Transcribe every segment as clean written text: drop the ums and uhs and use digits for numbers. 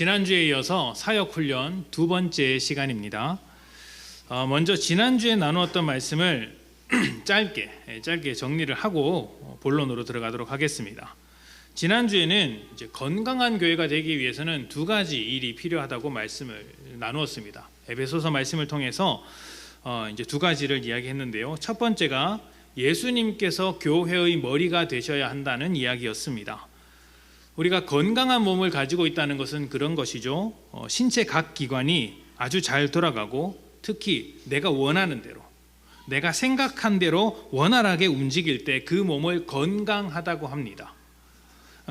지난주에 이어서 사역훈련 두 번째 시간입니다. 먼저 지난주에 나누었던 말씀을 짧게 정리를 하고 본론으로 들어가도록 하겠습니다. 지난주에는 이제 건강한 교회가 되기 위해서는 두 가지 일이 필요하다고 말씀을 나누었습니다. 에베소서 말씀을 통해서 이제 두 가지를 이야기했는데요. 첫 번째가 예수님께서 교회의 머리가 되셔야 한다는 이야기였습니다. 우리가 건강한 몸을 가지고 있다는 것은 그런 것이죠. 신체 각 기관이 아주 잘 돌아가고 특히 내가 원하는 대로, 내가 생각한 대로 원활하게 움직일 때 그 몸을 건강하다고 합니다.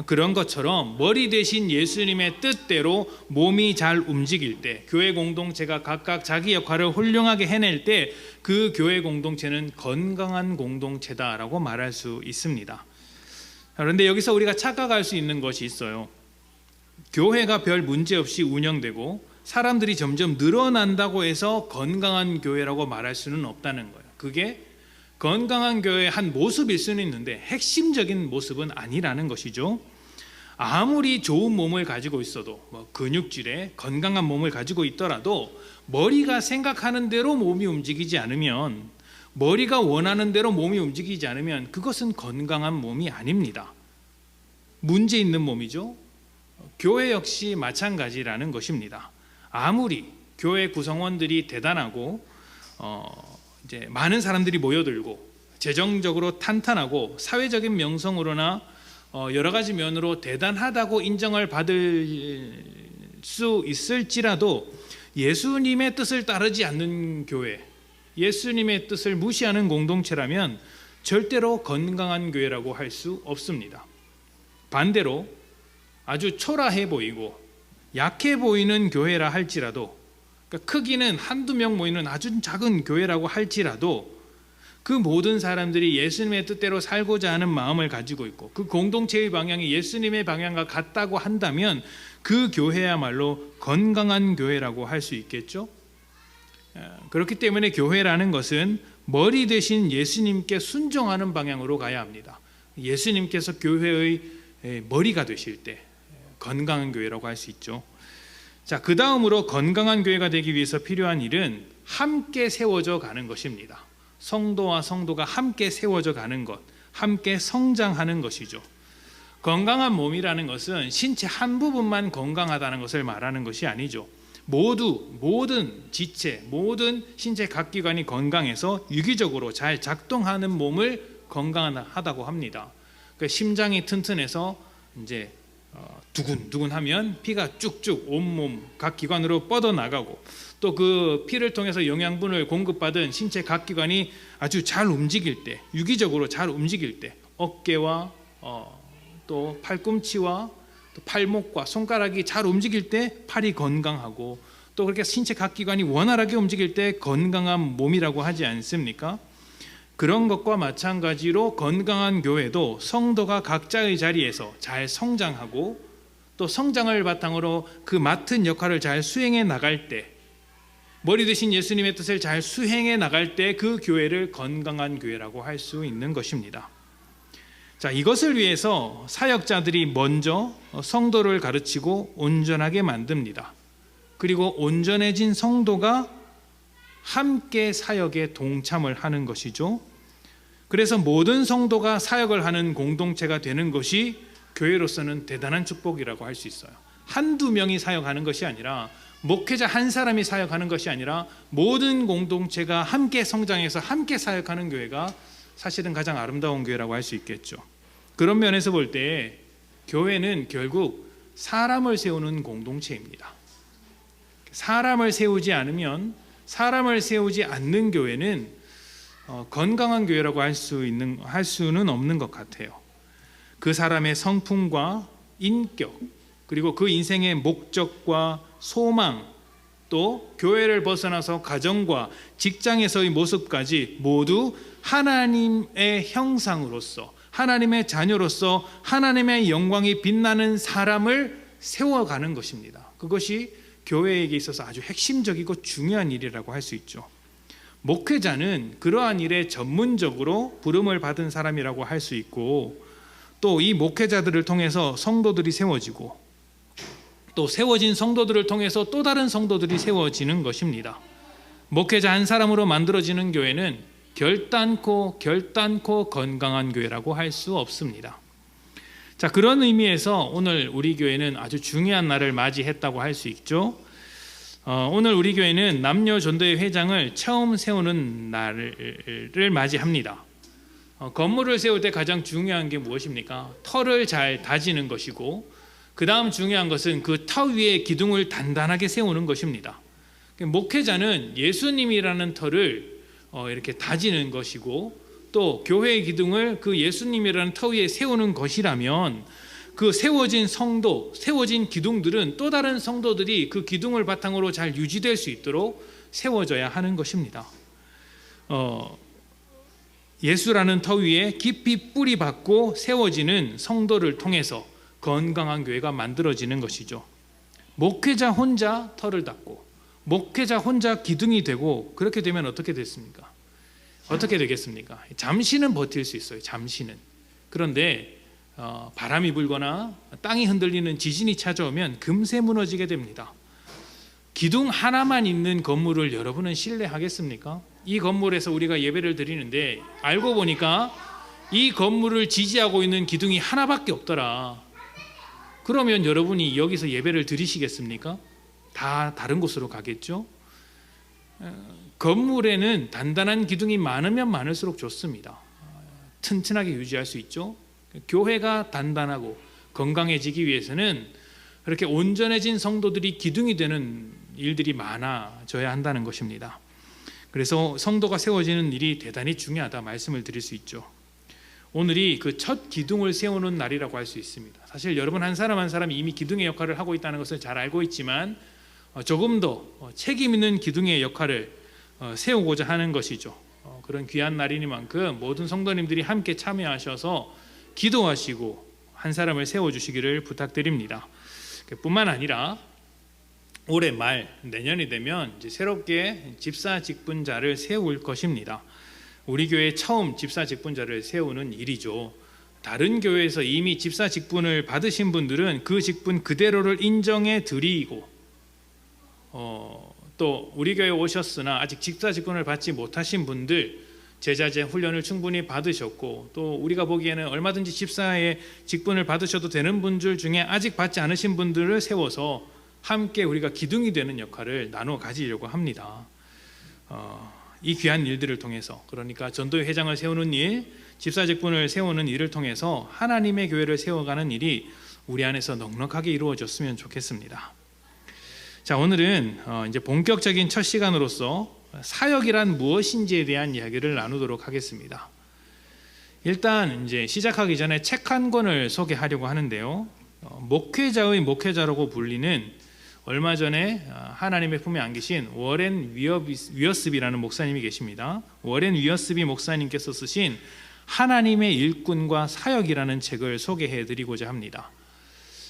그런 것처럼 머리 대신 예수님의 뜻대로 몸이 잘 움직일 때, 교회 공동체가 각각 자기 역할을 훌륭하게 해낼 때 그 교회 공동체는 건강한 공동체다라고 말할 수 있습니다. 그런데 여기서 우리가 착각할 수 있는 것이 있어요. 교회가 별 문제 없이 운영되고 사람들이 점점 늘어난다고 해서 건강한 교회라고 말할 수는 없다는 거예요. 그게 건강한 교회의 한 모습일 수는 있는데 핵심적인 모습은 아니라는 것이죠. 아무리 좋은 몸을 가지고 있어도 근육질에 건강한 몸을 가지고 있더라도 머리가 생각하는 대로 몸이 움직이지 않으면, 머리가 원하는 대로 몸이 움직이지 않으면 그것은 건강한 몸이 아닙니다. 문제 있는 몸이죠. 교회 역시 마찬가지라는 것입니다. 아무리 교회 구성원들이 대단하고 이제 많은 사람들이 모여들고 재정적으로 탄탄하고 사회적인 명성으로나 여러 가지 면으로 대단하다고 인정을 받을 수 있을지라도 예수님의 뜻을 따르지 않는 교회, 예수님의 뜻을 무시하는 공동체라면 절대로 건강한 교회라고 할 수 없습니다. 반대로 아주 초라해 보이고 약해 보이는 교회라 할지라도, 그러니까 크기는 한두 명 모이는 아주 작은 교회라고 할지라도 그 모든 사람들이 예수님의 뜻대로 살고자 하는 마음을 가지고 있고 그 공동체의 방향이 예수님의 방향과 같다고 한다면 그 교회야말로 건강한 교회라고 할 수 있겠죠. 그렇기 때문에 교회라는 것은 머리 대신 예수님께 순종하는 방향으로 가야 합니다. 예수님께서 교회의 머리가 되실 때 건강한 교회라고 할 수 있죠. 자, 그 다음으로 건강한 교회가 되기 위해서 필요한 일은 함께 세워져 가는 것입니다. 성도와 성도가 함께 세워져 가는 것, 함께 성장하는 것이죠. 건강한 몸이라는 것은 신체 한 부분만 건강하다는 것을 말하는 것이 아니죠. 모든 지체, 모든 신체 각 기관이 건강해서 유기적으로 잘 작동하는 몸을 건강하다고 합니다. 그러니까 심장이 튼튼해서 이제 두근두근하면 피가 쭉쭉 온몸 각 기관으로 뻗어나가고 또 그 피를 통해서 영양분을 공급받은 신체 각 기관이 아주 잘 움직일 때, 유기적으로 잘 움직일 때 어깨와 또 팔꿈치와 또 팔목과 손가락이 잘 움직일 때 팔이 건강하고 또 그렇게 신체 각 기관이 원활하게 움직일 때 건강한 몸이라고 하지 않습니까? 그런 것과 마찬가지로 건강한 교회도 성도가 각자의 자리에서 잘 성장하고 또 성장을 바탕으로 그 맡은 역할을 잘 수행해 나갈 때, 머리 대신 예수님의 뜻을 잘 수행해 나갈 때 그 교회를 건강한 교회라고 할 수 있는 것입니다. 자, 이것을 위해서 사역자들이 먼저 성도를 가르치고 온전하게 만듭니다. 그리고 온전해진 성도가 함께 사역에 동참을 하는 것이죠. 그래서 모든 성도가 사역을 하는 공동체가 되는 것이 교회로서는 대단한 축복이라고 할 수 있어요. 한두 명이 사역하는 것이 아니라, 목회자 한 사람이 사역하는 것이 아니라 모든 공동체가 함께 성장해서 함께 사역하는 교회가 사실은 가장 아름다운 교회라고 할 수 있겠죠. 그런 면에서 볼 때 교회는 결국 사람을 세우는 공동체입니다. 사람을 세우지 않으면, 사람을 세우지 않는 교회는 건강한 교회라고 할 수는 없는 것 같아요. 그 사람의 성품과 인격, 그리고 그 인생의 목적과 소망, 또 교회를 벗어나서 가정과 직장에서의 모습까지 모두 하나님의 형상으로서, 하나님의 자녀로서 하나님의 영광이 빛나는 사람을 세워가는 것입니다. 그것이 교회에게 있어서 아주 핵심적이고 중요한 일이라고 할 수 있죠. 목회자는 그러한 일에 전문적으로 부름을 받은 사람이라고 할 수 있고, 또 이 목회자들을 통해서 성도들이 세워지고 또 세워진 성도들을 통해서 또 다른 성도들이 세워지는 것입니다. 목회자 한 사람으로 만들어지는 교회는 결단코 건강한 교회라고 할 수 없습니다. 자, 그런 의미에서 오늘 우리 교회는 아주 중요한 날을 맞이했다고 할 수 있죠. 오늘 우리 교회는 남녀 전도회 회장을 처음 세우는 날을 맞이합니다. 건물을 세울 때 가장 중요한 게 무엇입니까? 터를 잘 다지는 것이고, 그 다음 중요한 것은 그 터 위에 기둥을 단단하게 세우는 것입니다. 목회자는 예수님이라는 터를 이렇게 다지는 것이고, 또 교회의 기둥을 그 예수님이라는 터 위에 세우는 것이라면, 그 세워진 성도, 세워진 기둥들은 또 다른 성도들이 그 기둥을 바탕으로 잘 유지될 수 있도록 세워져야 하는 것입니다. 예수라는 터 위에 깊이 뿌리 박고 세워지는 성도를 통해서 건강한 교회가 만들어지는 것이죠. 목회자 혼자 터를 닦고 목회자 혼자 기둥이 되고, 그렇게 되면 어떻게 됐습니까? 어떻게 되겠습니까? 잠시는 버틸 수 있어요. 잠시는. 그런데 바람이 불거나 땅이 흔들리는 지진이 찾아오면 금세 무너지게 됩니다. 기둥 하나만 있는 건물을 여러분은 신뢰하겠습니까? 이 건물에서 우리가 예배를 드리는데 알고 보니까 이 건물을 지지하고 있는 기둥이 하나밖에 없더라. 그러면 여러분이 여기서 예배를 드리시겠습니까? 다 다른 곳으로 가겠죠? 건물에는 단단한 기둥이 많으면 많을수록 좋습니다. 튼튼하게 유지할 수 있죠. 교회가 단단하고 건강해지기 위해서는 그렇게 온전해진 성도들이 기둥이 되는 일들이 많아져야 한다는 것입니다. 그래서 성도가 세워지는 일이 대단히 중요하다 말씀을 드릴 수 있죠. 오늘이 그 첫 기둥을 세우는 날이라고 할 수 있습니다. 사실 여러분 한 사람 한 사람이 이미 기둥의 역할을 하고 있다는 것을 잘 알고 있지만, 조금 더 책임 있는 기둥의 역할을 세우고자 하는 것이죠. 그런 귀한 날이니만큼 모든 성도님들이 함께 참여하셔서 기도하시고 한 사람을 세워주시기를 부탁드립니다. 뿐만 아니라 올해 말 내년이 되면 이제 새롭게 집사 직분자를 세울 것입니다. 우리 교회 처음 집사 직분자를 세우는 일이죠. 다른 교회에서 이미 집사 직분을 받으신 분들은 그 직분 그대로를 인정해 드리고, 또 우리 교회에 오셨으나 아직 집사 직분을 받지 못하신 분들, 제자제 훈련을 충분히 받으셨고, 또 우리가 보기에는 얼마든지 집사의 직분을 받으셔도 되는 분들 중에 아직 받지 않으신 분들을 세워서 함께 우리가 기둥이 되는 역할을 나누어 가지려고 합니다. 이 귀한 일들을 통해서, 그러니까 전도회 회장을 세우는 일, 집사 직분을 세우는 일을 통해서 하나님의 교회를 세워가는 일이 우리 안에서 넉넉하게 이루어졌으면 좋겠습니다. 자, 오늘은 이제 본격적인 첫 시간으로서 사역이란 무엇인지에 대한 이야기를 나누도록 하겠습니다. 일단 이제 시작하기 전에 책 한 권을 소개하려고 하는데요. 목회자의 목회자라고 불리는, 얼마 전에 하나님의 품에 안기신 워렌 위어스비라는 목사님이 계십니다. 워렌 위어스비 목사님께서 쓰신 하나님의 일꾼과 사역이라는 책을 소개해드리고자 합니다.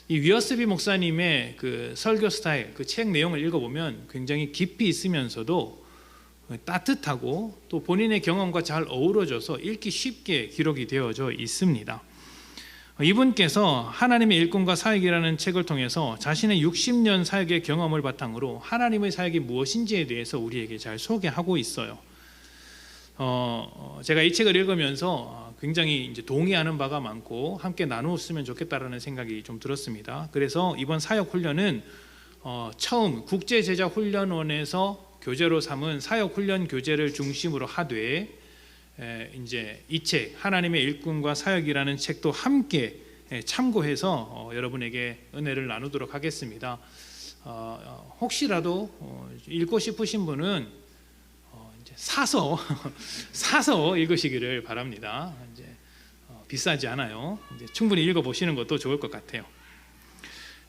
이 위어스비 목사님의 그 설교 스타일, 그 책 내용을 읽어보면 굉장히 깊이 있으면서도 따뜻하고 또 본인의 경험과 잘 어우러져서 읽기 쉽게 기록이 되어져 있습니다. 이분께서 하나님의 일꾼과 사역이라는 책을 통해서 자신의 60년 사역의 경험을 바탕으로 하나님의 사역이 무엇인지에 대해서 우리에게 잘 소개하고 있어요. 제가 이 책을 읽으면서 굉장히 이제 동의하는 바가 많고 함께 나누었으면 좋겠다라는 생각이 좀 들었습니다. 그래서 이번 사역 훈련은 처음 국제제자훈련원에서 교재로 삼은 사역훈련 교재를 중심으로 하되, 이제 이 책 하나님의 일꾼과 사역이라는 책도 함께 참고해서 여러분에게 은혜를 나누도록 하겠습니다. 혹시라도 읽고 싶으신 분은 이제 사서 읽으시기를 바랍니다. 이제 비싸지 않아요. 이제 충분히 읽어보시는 것도 좋을 것 같아요.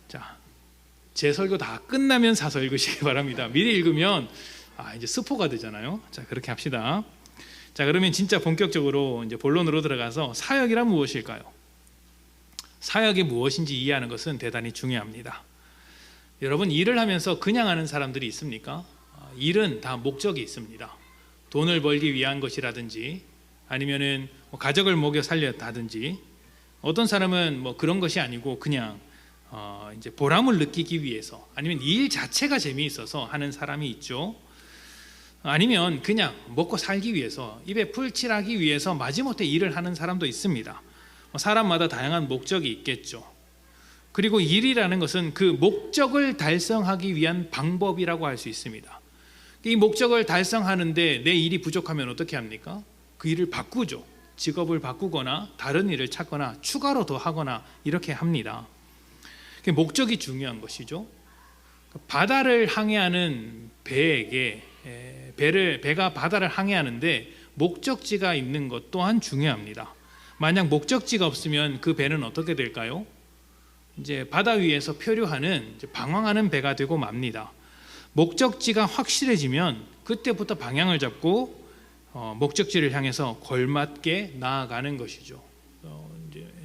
자, 제 설교 다 끝나면 사서 읽으시기 바랍니다. 미리 읽으면 이제 스포가 되잖아요. 자, 그렇게 합시다. 자, 그러면 진짜 본격적으로 이제 본론으로 들어가서 사역이란 무엇일까요? 사역이 무엇인지 이해하는 것은 대단히 중요합니다. 여러분, 일을 하면서 그냥 하는 사람들이 있습니까? 일은 다 목적이 있습니다. 돈을 벌기 위한 것이라든지, 아니면은 가족을 먹여 살렸다든지, 어떤 사람은 뭐 그런 것이 아니고 그냥 이제 보람을 느끼기 위해서, 아니면 일 자체가 재미있어서 하는 사람이 있죠. 아니면 그냥 먹고 살기 위해서, 입에 풀 칠하기 위해서 마지못해 일을 하는 사람도 있습니다. 사람마다 다양한 목적이 있겠죠. 그리고 일이라는 것은 그 목적을 달성하기 위한 방법이라고 할 수 있습니다. 이 목적을 달성하는데 내 일이 부족하면 어떻게 합니까? 그 일을 바꾸죠. 직업을 바꾸거나 다른 일을 찾거나 추가로 더 하거나 이렇게 합니다. 목적이 중요한 것이죠. 바다를 항해하는 배에게 배가 바다를 항해하는데 목적지가 있는 것 또한 중요합니다. 만약 목적지가 없으면 그 배는 어떻게 될까요? 이제 바다 위에서 표류하는, 방황하는 배가 되고 맙니다. 목적지가 확실해지면 그때부터 방향을 잡고 목적지를 향해서 걸맞게 나아가는 것이죠.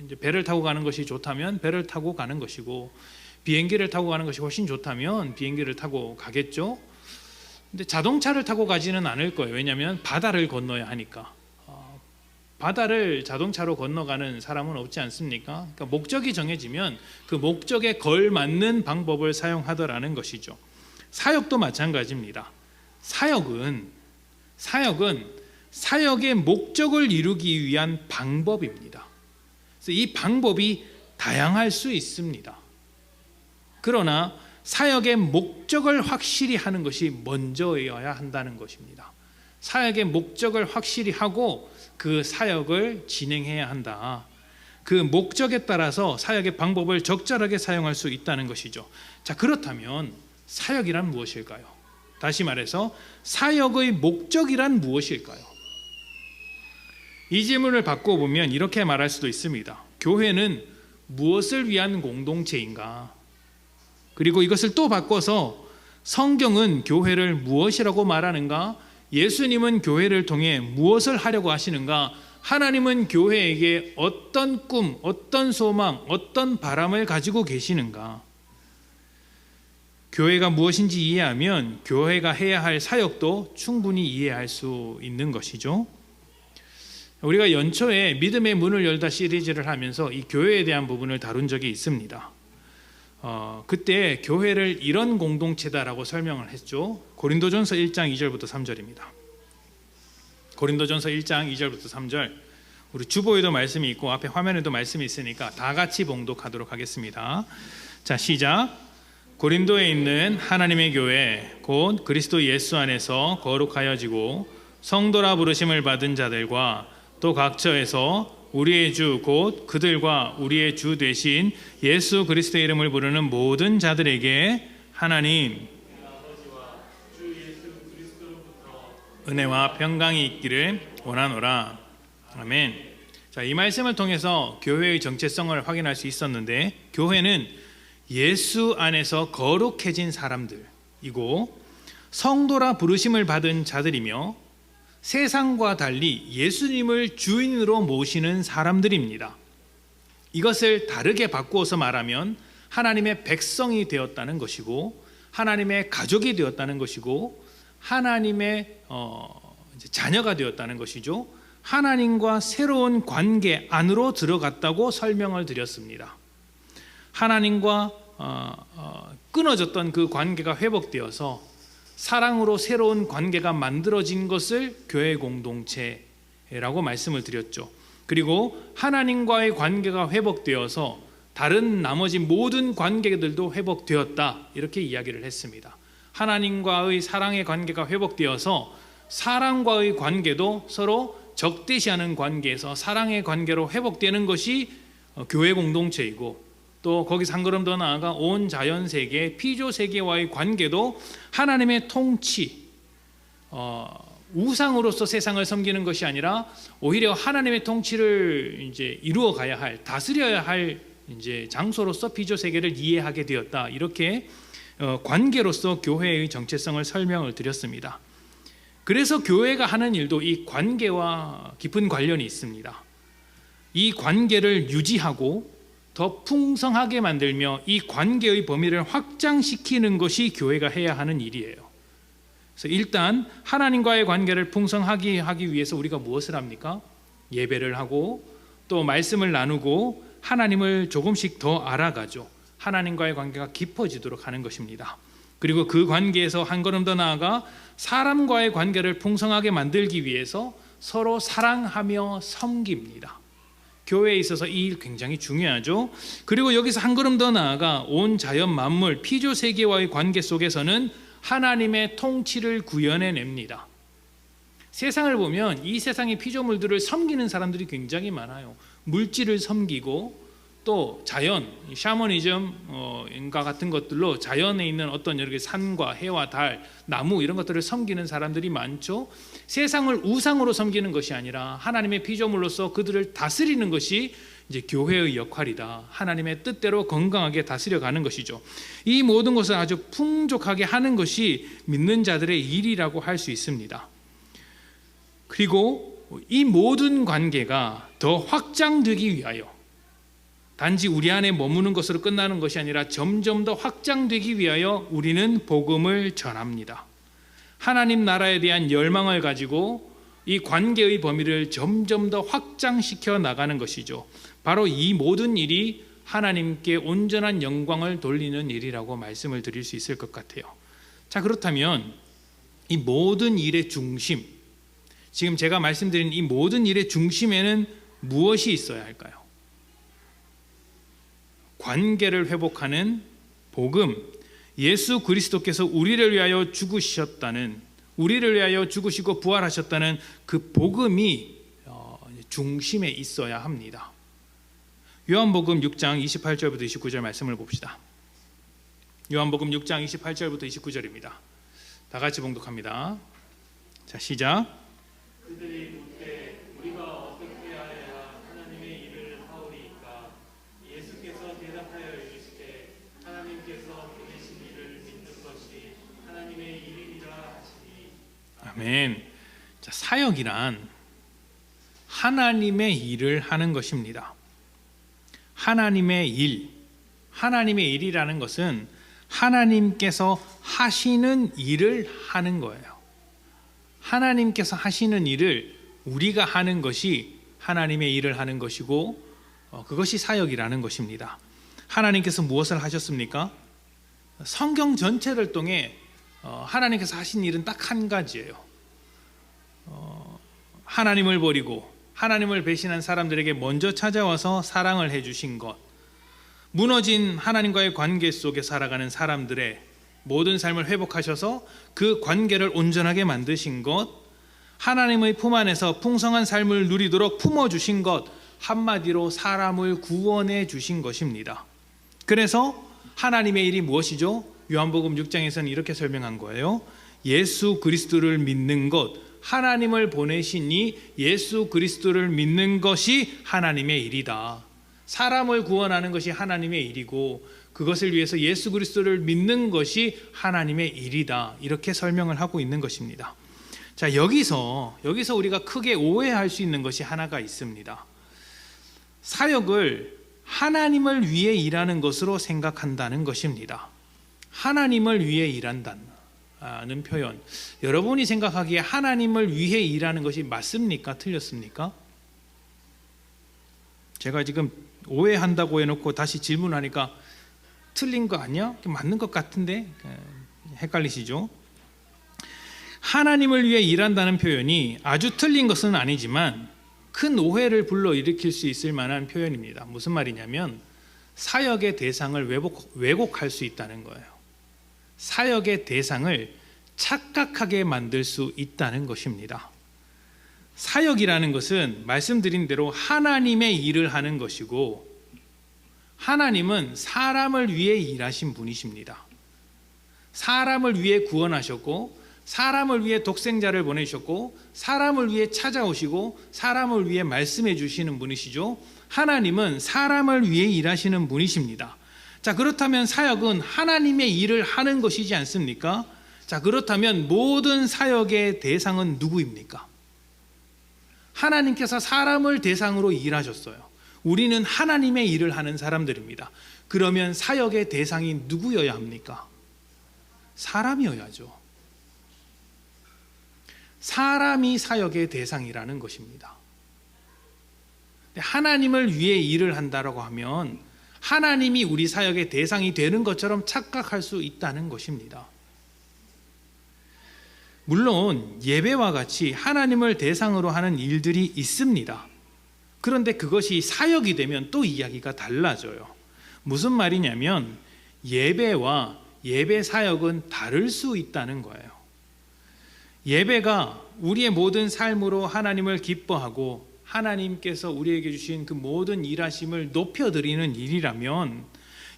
이제 배를 타고 가는 것이 좋다면 배를 타고 가는 것이고, 비행기를 타고 가는 것이 훨씬 좋다면 비행기를 타고 가겠죠. 근데 자동차를 타고 가지는 않을 거예요. 왜냐하면 바다를 건너야 하니까. 바다를 자동차로 건너가는 사람은 없지 않습니까? 그러니까 목적이 정해지면 그 목적에 걸맞는 방법을 사용하더라는 것이죠. 사역도 마찬가지입니다. 사역은 사역의 목적을 이루기 위한 방법입니다. 그래서 이 방법이 다양할 수 있습니다. 그러나 사역의 목적을 확실히 하는 것이 먼저여야 한다는 것입니다. 사역의 목적을 확실히 하고 그 사역을 진행해야 한다. 그 목적에 따라서 사역의 방법을 적절하게 사용할 수 있다는 것이죠. 자, 그렇다면 사역이란 무엇일까요? 다시 말해서 사역의 목적이란 무엇일까요? 이 질문을 바꿔보면 이렇게 말할 수도 있습니다. 교회는 무엇을 위한 공동체인가? 그리고 이것을 또 바꿔서 성경은 교회를 무엇이라고 말하는가? 예수님은 교회를 통해 무엇을 하려고 하시는가? 하나님은 교회에게 어떤 꿈, 어떤 소망, 어떤 바람을 가지고 계시는가? 교회가 무엇인지 이해하면 교회가 해야 할 사역도 충분히 이해할 수 있는 것이죠. 우리가 연초에 믿음의 문을 열다 시리즈를 하면서 이 교회에 대한 부분을 다룬 적이 있습니다. 그때 교회를 이런 공동체다라고 설명을 했죠. 고린도전서 1장 2절부터 3절입니다. 고린도전서 1장 2절부터 3절, 우리 주보에도 말씀이 있고 앞에 화면에도 말씀이 있으니까 다 같이 봉독하도록 하겠습니다. 자, 시작. 고린도에 있는 하나님의 교회 곧 그리스도 예수 안에서 거룩하여지고 성도라 부르심을 받은 자들과 또 각처에서 우리의 주 곧 그들과 우리의 주 되신 예수 그리스도의 이름을 부르는 모든 자들에게 하나님 은혜와 평강이 있기를 원하노라. 아멘. 자, 이 말씀을 통해서 교회의 정체성을 확인할 수 있었는데, 교회는 예수 안에서 거룩해진 사람들이고 성도라 부르심을 받은 자들이며 세상과 달리 예수님을 주인으로 모시는 사람들입니다. 이것을 다르게 바꾸어서 말하면 하나님의 백성이 되었다는 것이고, 하나님의 가족이 되었다는 것이고, 하나님의 자녀가 되었다는 것이죠. 하나님과 새로운 관계 안으로 들어갔다고 설명을 드렸습니다. 하나님과 끊어졌던 그 관계가 회복되어서 사랑으로 새로운 관계가 만들어진 것을 교회 공동체라고 말씀을 드렸죠. 그리고 하나님과의 관계가 회복되어서 다른 나머지 모든 관계들도 회복되었다, 이렇게 이야기를 했습니다. 하나님과의 사랑의 관계가 회복되어서 사랑과의 관계도 서로 적대시하는 관계에서 사랑의 관계로 회복되는 것이 교회 공동체이고, 또 거기서 한 걸음 더 나아가 온 자연세계, 피조세계와의 관계도 하나님의 통치, 우상으로서 세상을 섬기는 것이 아니라 오히려 하나님의 통치를 이제 이루어 가야 할, 다스려야 할 이제 장소로서 피조세계를 이해하게 되었다. 이렇게 관계로서 교회의 정체성을 설명을 드렸습니다. 그래서 교회가 하는 일도 이 관계와 깊은 관련이 있습니다. 이 관계를 유지하고 더 풍성하게 만들며 이 관계의 범위를 확장시키는 것이 교회가 해야 하는 일이에요. 그래서 일단 하나님과의 관계를 풍성하게 하기 위해서 우리가 무엇을 합니까? 예배를 하고 또 말씀을 나누고 하나님을 조금씩 더 알아가죠. 하나님과의 관계가 깊어지도록 하는 것입니다. 그리고 그 관계에서 한 걸음 더 나아가 사람과의 관계를 풍성하게 만들기 위해서 서로 사랑하며 섬깁니다. 교회에 있어서 이 일 굉장히 중요하죠. 그리고 여기서 한 걸음 더 나아가 온 자연 만물 피조 세계와의 관계 속에서는 하나님의 통치를 구현해냅니다. 세상을 보면 이 세상의 피조물들을 섬기는 사람들이 굉장히 많아요. 물질을 섬기고 또 자연, 샤머니즘과 같은 것들로 자연에 있는 어떤 여러 개 산과 해와 달, 나무 이런 것들을 섬기는 사람들이 많죠. 세상을 우상으로 섬기는 것이 아니라 하나님의 피조물로서 그들을 다스리는 것이 이제 교회의 역할이다. 하나님의 뜻대로 건강하게 다스려가는 것이죠. 이 모든 것을 아주 풍족하게 하는 것이 믿는 자들의 일이라고 할 수 있습니다. 그리고 이 모든 관계가 더 확장되기 위하여 단지 우리 안에 머무는 것으로 끝나는 것이 아니라 점점 더 확장되기 위하여 우리는 복음을 전합니다. 하나님 나라에 대한 열망을 가지고 이 관계의 범위를 점점 더 확장시켜 나가는 것이죠. 바로 이 모든 일이 하나님께 온전한 영광을 돌리는 일이라고 말씀을 드릴 수 있을 것 같아요. 자, 그렇다면 이 모든 일의 중심, 지금 제가 말씀드린 이 모든 일의 중심에는 무엇이 있어야 할까요? 관계를 회복하는 복음, 예수 그리스도께서 우리를 위하여 죽으셨다는, 우리를 위하여 죽으시고 부활하셨다는 그 복음이 중심에 있어야 합니다. 요한복음 6장 28절부터 29절 말씀을 봅시다. 요한복음 6장 28절부터 29절입니다. 다 같이 봉독합니다. 자, 시작. 그들이 묻되 우리가 어떻게 하여야 하나님의 일을 하오리이까? 예수께서 대답하여 이르시되 하나님께서 보내신 일을 믿는 것이 하나님의 일이라 하시니. 아멘. 자, 사역이란 하나님의 일을 하는 것입니다. 하나님의 일, 하나님의 일이라는 것은 하나님께서 하시는 일을 하는 거예요. 하나님께서 하시는 일을 우리가 하는 것이 하나님의 일을 하는 것이고 그것이 사역이라는 것입니다. 하나님께서 무엇을 하셨습니까? 성경 전체를 통해 하나님께서 하신 일은 딱 한 가지예요. 하나님을 버리고 하나님을 배신한 사람들에게 먼저 찾아와서 사랑을 해주신 것, 무너진 하나님과의 관계 속에 살아가는 사람들의 모든 삶을 회복하셔서 그 관계를 온전하게 만드신 것, 하나님의 품 안에서 풍성한 삶을 누리도록 품어주신 것, 한마디로 사람을 구원해 주신 것입니다. 그래서 하나님의 일이 무엇이죠? 요한복음 6장에서는 이렇게 설명한 거예요. 예수 그리스도를 믿는 것, 하나님을 보내시니 예수 그리스도를 믿는 것이 하나님의 일이다. 사람을 구원하는 것이 하나님의 일이고 그것을 위해서 예수 그리스도를 믿는 것이 하나님의 일이다. 이렇게 설명을 하고 있는 것입니다. 자, 여기서 우리가 크게 오해할 수 있는 것이 하나가 있습니다. 사역을 하나님을 위해 일하는 것으로 생각한다는 것입니다. 하나님을 위해 일한다는 표현, 여러분이 생각하기에 하나님을 위해 일하는 것이 맞습니까? 틀렸습니까? 제가 지금 오해한다고 해놓고 다시 질문하니까 틀린 거 아니야? 맞는 것 같은데 헷갈리시죠? 하나님을 위해 일한다는 표현이 아주 틀린 것은 아니지만 큰 오해를 불러일으킬 수 있을 만한 표현입니다. 무슨 말이냐면 사역의 대상을 왜곡할 수 있다는 거예요. 사역의 대상을 착각하게 만들 수 있다는 것입니다. 사역이라는 것은 말씀드린 대로 하나님의 일을 하는 것이고 하나님은 사람을 위해 일하신 분이십니다. 사람을 위해 구원하셨고 사람을 위해 독생자를 보내셨고 사람을 위해 찾아오시고 사람을 위해 말씀해 주시는 분이시죠. 하나님은 사람을 위해 일하시는 분이십니다. 자, 그렇다면 사역은 하나님의 일을 하는 것이지 않습니까? 자, 그렇다면 모든 사역의 대상은 누구입니까? 하나님께서 사람을 대상으로 일하셨어요. 우리는 하나님의 일을 하는 사람들입니다. 그러면 사역의 대상이 누구여야 합니까? 사람이어야죠. 사람이 사역의 대상이라는 것입니다. 하나님을 위해 일을 한다라고 하면 하나님이 우리 사역의 대상이 되는 것처럼 착각할 수 있다는 것입니다. 물론 예배와 같이 하나님을 대상으로 하는 일들이 있습니다. 그런데 그것이 사역이 되면 또 이야기가 달라져요. 무슨 말이냐면 예배와 예배 사역은 다를 수 있다는 거예요. 예배가 우리의 모든 삶으로 하나님을 기뻐하고 하나님께서 우리에게 주신 그 모든 일하심을 높여드리는 일이라면,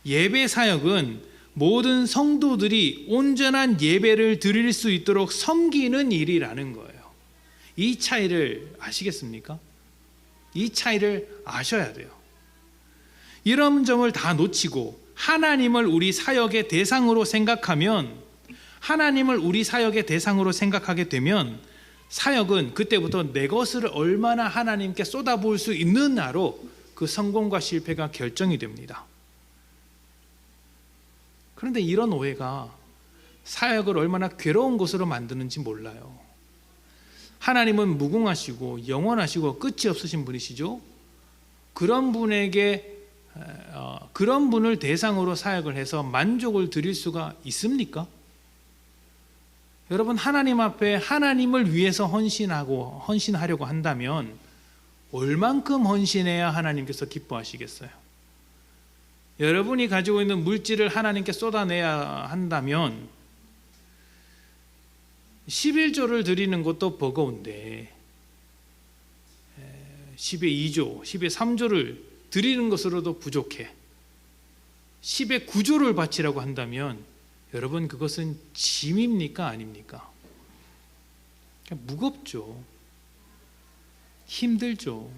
예배 사역은 모든 성도들이 온전한 예배를 드릴 수 있도록 섬기는 일이라는 거예요. 이 차이를 아시겠습니까? 이 차이를 아셔야 돼요. 이런 점을 다 놓치고 하나님을 우리 사역의 대상으로 생각하면, 하나님을 우리 사역의 대상으로 생각하게 되면 사역은 그때부터 내 것을 얼마나 하나님께 쏟아부을 수 있느냐로 그 성공과 실패가 결정이 됩니다. 그런데 이런 오해가 사역을 얼마나 괴로운 것으로 만드는지 몰라요. 하나님은 무궁하시고 영원하시고 끝이 없으신 분이시죠. 그런 분에게 그런 분을 대상으로 사역을 해서 만족을 드릴 수가 있습니까? 여러분, 하나님 앞에 하나님을 위해서 헌신하려고 한다면 얼만큼 헌신해야 하나님께서 기뻐하시겠어요? 여러분이 가지고 있는 물질을 하나님께 쏟아내야 한다면 11조를 드리는 것도 버거운데 10의 2조, 10의 3조를 드리는 것으로도 부족해. 10의 9조를 바치라고 한다면 여러분, 그것은 짐입니까? 아닙니까? 무겁죠. 힘들죠.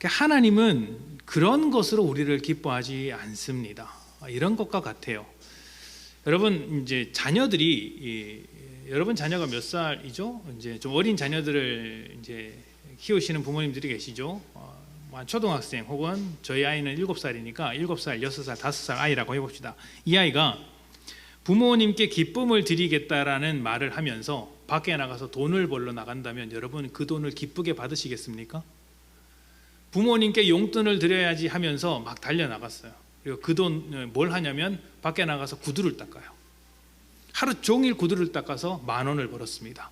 하나님은 그런 것으로 우리를 기뻐하지 않습니다. 이런 것과 같아요. 여러분, 이제 자녀들이, 여러분 자녀가 몇 살이죠? 이제 좀 어린 자녀들을 이제 키우시는 부모님들이 계시죠? 초등학생 혹은 저희 아이는 7살이니까 7살, 6살, 5살 아이라고 해봅시다. 이 아이가 부모님께 기쁨을 드리겠다라는 말을 하면서 밖에 나가서 돈을 벌러 나간다면 여러분, 그 돈을 기쁘게 받으시겠습니까? 부모님께 용돈을 드려야지 하면서 막 달려나갔어요. 그리고 그 돈 뭘 하냐면 밖에 나가서 구두를 닦아요. 하루 종일 구두를 닦아서 10,000원을 벌었습니다.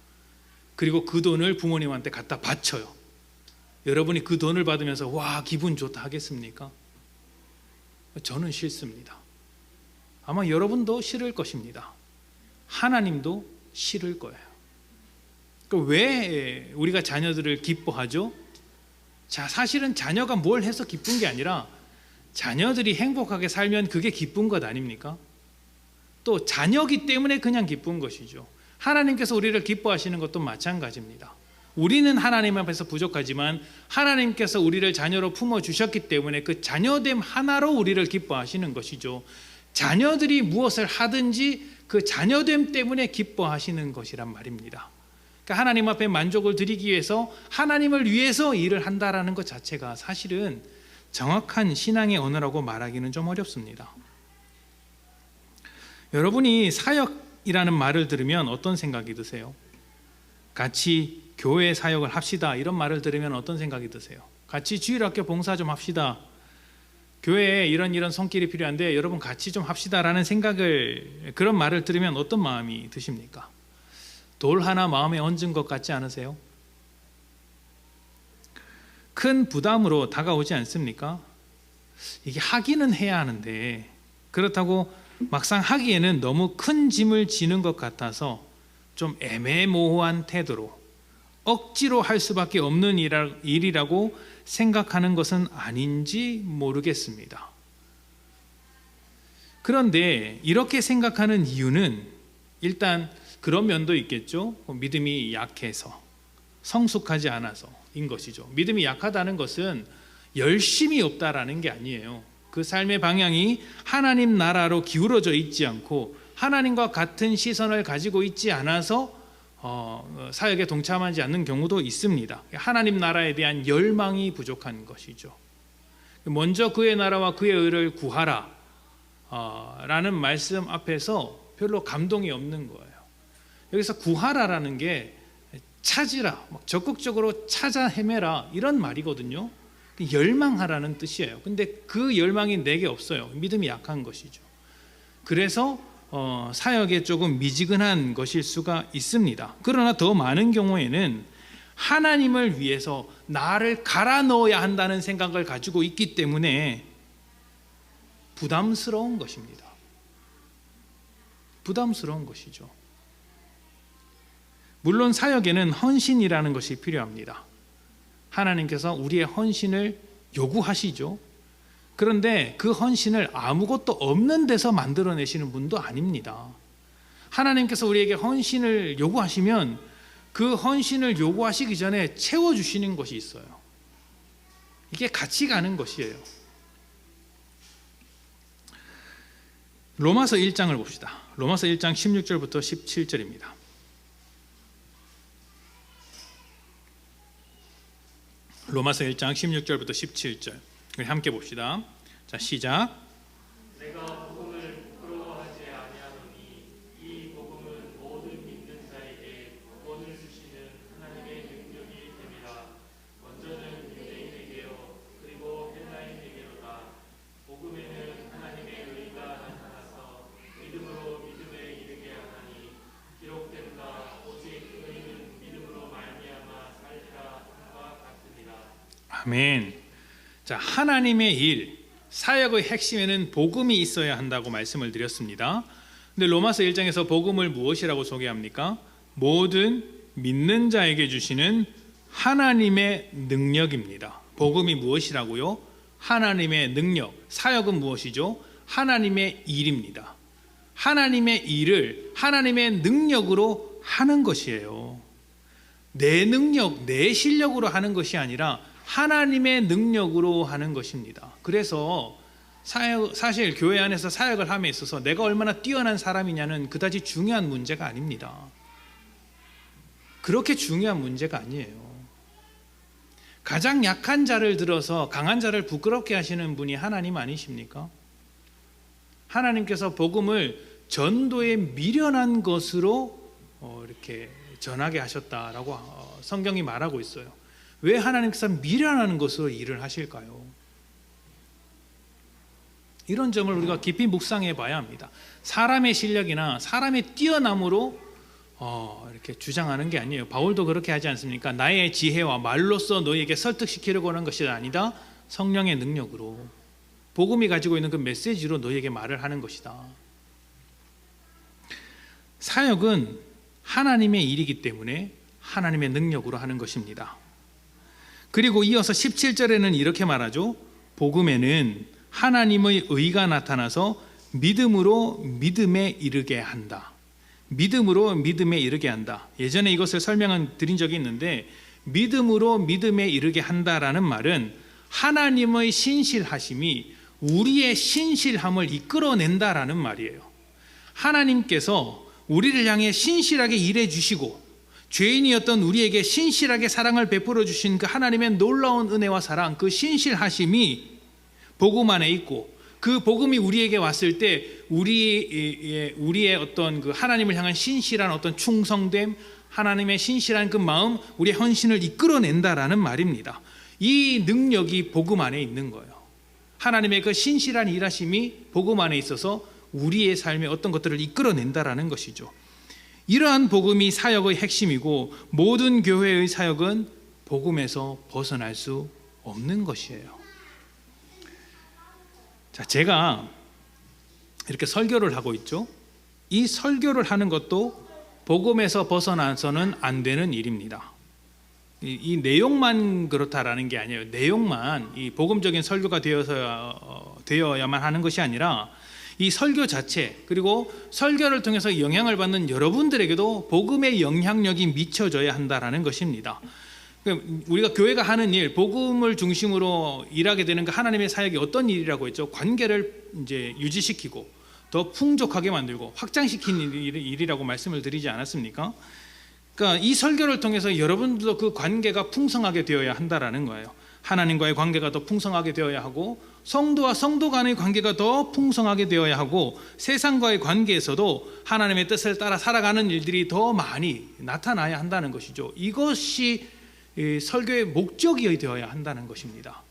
그리고 그 돈을 부모님한테 갖다 바쳐요. 여러분이 그 돈을 받으면서 와, 기분 좋다 하겠습니까? 저는 싫습니다. 아마 여러분도 싫을 것입니다. 하나님도 싫을 거예요. 왜 우리가 자녀들을 기뻐하죠? 자, 사실은 자녀가 뭘 해서 기쁜 게 아니라 자녀들이 행복하게 살면 그게 기쁜 것 아닙니까? 또 자녀기 때문에 그냥 기쁜 것이죠. 하나님께서 우리를 기뻐하시는 것도 마찬가지입니다. 우리는 하나님 앞에서 부족하지만 하나님께서 우리를 자녀로 품어주셨기 때문에 그 자녀됨 하나로 우리를 기뻐하시는 것이죠. 자녀들이 무엇을 하든지 그 자녀됨 때문에 기뻐하시는 것이란 말입니다. 그러니까 하나님 앞에 만족을 드리기 위해서 하나님을 위해서 일을 한다라는 것 자체가 사실은 정확한 신앙의 언어라고 말하기는 좀 어렵습니다. 여러분이 사역이라는 말을 들으면 어떤 생각이 드세요? 같이 교회 사역을 합시다, 이런 말을 들으면 어떤 생각이 드세요? 같이 주일학교 봉사 좀 합시다, 교회에 이런 손길이 필요한데 여러분 같이 좀 합시다라는 그런 말을 들으면 어떤 마음이 드십니까? 돌 하나 마음에 얹은 것 같지 않으세요? 큰 부담으로 다가오지 않습니까? 이게 하기는 해야 하는데 그렇다고 막상 하기에는 너무 큰 짐을 지는 것 같아서 좀 애매모호한 태도로 억지로 할 수밖에 없는 일이라고 생각하는 것은 아닌지 모르겠습니다. 그런데 이렇게 생각하는 이유는 일단 그런 면도 있겠죠. 믿음이 약해서, 성숙하지 않아서인 것이죠. 믿음이 약하다는 것은 열심이 없다라는 게 아니에요. 그 삶의 방향이 하나님 나라로 기울어져 있지 않고 하나님과 같은 시선을 가지고 있지 않아서 사역에 동참하지 않는 경우도 있습니다. 하나님 나라에 대한 열망이 부족한 것이죠. 먼저 그의 나라와 그의 의를 구하라 라는 말씀 앞에서 별로 감동이 없는 거예요. 여기서 구하라라는 게 찾으라, 적극적으로 찾아 헤매라 이런 말이거든요. 열망하라는 뜻이에요. 근데 그 열망이 내게 없어요. 믿음이 약한 것이죠. 그래서 사역에 조금 미지근한 것일 수가 있습니다. 그러나 더 많은 경우에는 하나님을 위해서 나를 갈아 넣어야 한다는 생각을 가지고 있기 때문에 부담스러운 것입니다. 부담스러운 것이죠. 물론 사역에는 헌신이라는 것이 필요합니다. 하나님께서 우리의 헌신을 요구하시죠. 그런데 그 헌신을 아무것도 없는 데서 만들어내시는 분도 아닙니다. 하나님께서 우리에게 헌신을 요구하시면 그 헌신을 요구하시기 전에 채워주시는 것이 있어요. 이게 같이 가는 것이에요. 로마서 1장을 봅시다. 로마서 1장 16절부터 17절입니다. 로마서 1장 16절부터 17절 우리 함께 봅시다. 자, 시작. 내가 복음을 부끄러워하지 아니하노니 이 복음은 모든 믿는 자에게 구원을 주시는 하나님의 능력이 됨이라. 먼저는 유대인에게요 그리고 헬라인에게로다. 복음에는 하나님의 의가 나타나서 믿음으로 믿음에 이르게 하나니 기록된다. 오직 의인은 믿음으로 말미암아 살리라 함과 같으니라. 아멘. 자, 하나님의 일, 사역의 핵심에는 복음이 있어야 한다고 말씀을 드렸습니다. 근데 로마서 1장에서 복음을 무엇이라고 소개합니까? 모든 믿는 자에게 주시는 하나님의 능력입니다. 복음이 무엇이라고요? 하나님의 능력. 사역은 무엇이죠? 하나님의 일입니다. 하나님의 일을 하나님의 능력으로 하는 것이에요. 내 능력, 내 실력으로 하는 것이 아니라 하나님의 능력으로 하는 것입니다. 그래서 사실 교회 안에서 사역을 함에 있어서 내가 얼마나 뛰어난 사람이냐는 그다지 중요한 문제가 아닙니다. 그렇게 중요한 문제가 아니에요. 가장 약한 자를 들어서 강한 자를 부끄럽게 하시는 분이 하나님 아니십니까? 하나님께서 복음을 전도에 미련한 것으로 이렇게 전하게 하셨다라고 성경이 말하고 있어요. 왜 하나님께서 미련한 것으로 일을 하실까요? 이런 점을 우리가 깊이 묵상해 봐야 합니다. 사람의 실력이나 사람의 뛰어남으로 이렇게 주장하는 게 아니에요. 바울도 그렇게 하지 않습니까? 나의 지혜와 말로써 너희에게 설득시키려고 하는 것이 아니다. 성령의 능력으로 복음이 가지고 있는 그 메시지로 너희에게 말을 하는 것이다. 사역은 하나님의 일이기 때문에 하나님의 능력으로 하는 것입니다. 그리고 이어서 17절에는 이렇게 말하죠. 복음에는 하나님의 의가 나타나서 믿음으로 믿음에 이르게 한다. 믿음으로 믿음에 이르게 한다. 예전에 이것을 설명을 드린 적이 있는데 믿음으로 믿음에 이르게 한다라는 말은 하나님의 신실하심이 우리의 신실함을 이끌어낸다라는 말이에요. 하나님께서 우리를 향해 신실하게 일해 주시고 죄인이었던 우리에게 신실하게 사랑을 베풀어 주신 그 하나님의 놀라운 은혜와 사랑, 그 신실하심이 복음 안에 있고 그 복음이 우리에게 왔을 때 우리의 어떤 그 하나님을 향한 신실한 어떤 충성됨, 하나님의 신실한 그 마음, 우리의 헌신을 이끌어낸다라는 말입니다. 이 능력이 복음 안에 있는 거예요. 하나님의 그 신실한 일하심이 복음 안에 있어서 우리의 삶에 어떤 것들을 이끌어낸다라는 것이죠. 이러한 복음이 사역의 핵심이고 모든 교회의 사역은 복음에서 벗어날 수 없는 것이에요. 자, 제가 이렇게 설교를 하고 있죠. 이 설교를 하는 것도 복음에서 벗어나서는 안 되는 일입니다. 이 내용만 그렇다라는 게 아니에요. 내용만 이 복음적인 설교가 되어야만 하는 것이 아니라 이 설교 자체, 그리고 설교를 통해서 영향을 받는 여러분들에게도 복음의 영향력이 미쳐져야 한다라는 것입니다. 우리가 교회가 하는 일, 복음을 중심으로 일하게 되는 그 하나님의 사역이 어떤 일이라고 했죠? 관계를 이제 유지시키고 더 풍족하게 만들고 확장시키는 일이라고 말씀을 드리지 않았습니까? 그러니까 이 설교를 통해서 여러분들도 그 관계가 풍성하게 되어야 한다라는 거예요. 하나님과의 관계가 더 풍성하게 되어야 하고 성도와 성도 간의 관계가 더 풍성하게 되어야 하고 세상과의 관계에서도 하나님의 뜻을 따라 살아가는 일들이 더 많이 나타나야 한다는 것이죠. 이것이 설교의 목적이 되어야 한다는 것입니다.